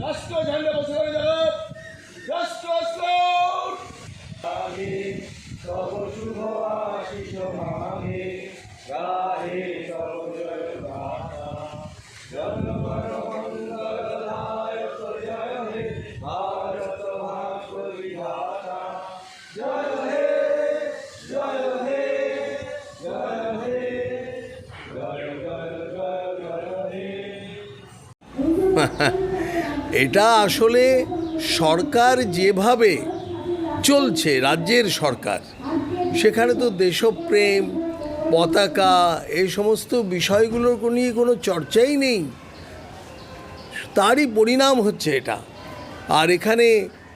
রাষ্ট্র ঝান্ডা বসে হয়ে যাবে রাষ্ট্র স্লোট আমি সব শুভ আশিস মাগে গাহে সব জয় গাথা জনগণ মঙ্গলদায়ক জয় হে ভারত ভাগ্য বিধাতা জয় হে জয় হে জয় হে জয় জয় জয় জয় হে। এটা আসলে সরকার যেভাবে চলছে, রাজ্যের সরকার, সেখানে তো দেশপ্রেম, পতাকা, এই সমস্ত বিষয়গুলোর নিয়ে কোনো চর্চাই নেই। তারই পরিণাম হচ্ছে এটা। আর এখানে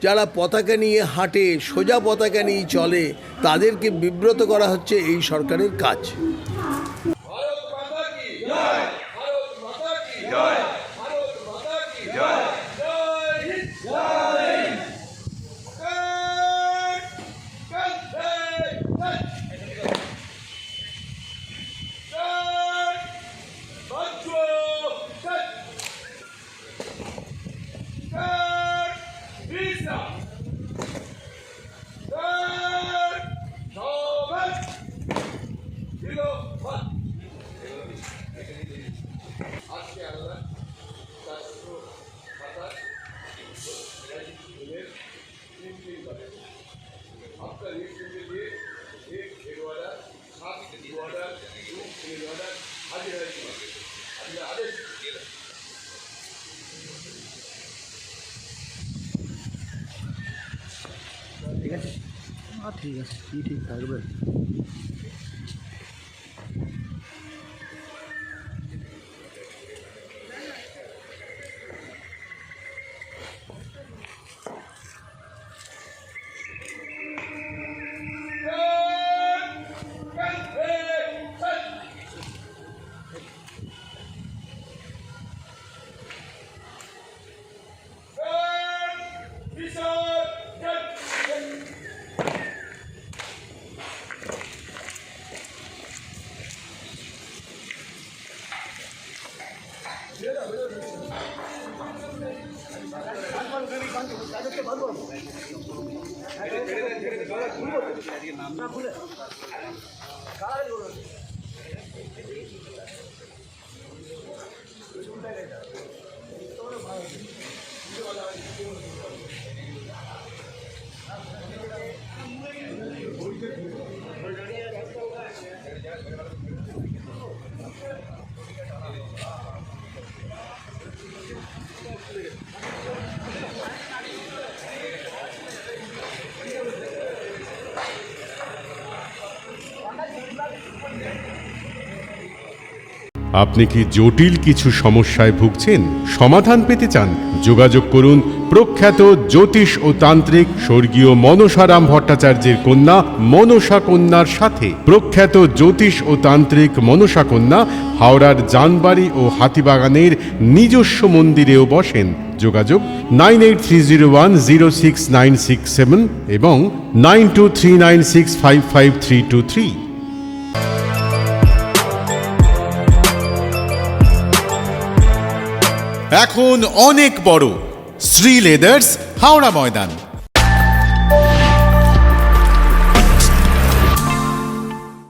যারা পতাকা নিয়ে হাঁটে, সোজা পতাকা নিয়ে চলে, তাদেরকে বিব্রত করা হচ্ছে এই সরকারের কাজ। ভারত মাতা কি জয়, ভারত মাতা কি জয়, ভারত মাতা কি জয়, জয় হিন্দ, জয় হিন্দ। আজকে আমরা রাষ্ট্র মাতা आपका लीड के लिए एक ऑर्डर, सात ऑर्डर, दो ऑर्डर हाजिर है अगले आदेश ঠিক আছে। ঠিক আছে, কি ঠিক থাকবে। আপনি কি জটিল কিছু সমস্যায় ভুগছেন? সমাধান পেতে চান? যোগাযোগ করুন প্রখ্যাত জ্যোতিষ ও তান্ত্রিক স্বর্গীয় মনসারাম ভট্টাচার্যের কন্যা মনসা কন্যার সাথে। প্রখ্যাত জ্যোতিষ ও তান্ত্রিক মনসা কন্যা হাওড়ার জানবাড়ি ও হাতিবাগানের নিজস্ব মন্দিরেও বসেন। যোগাযোগ 9830106967 এবং 9239655323। এখন অনেক বড় শ্রী লেদার্স হাওড়া ময়দান।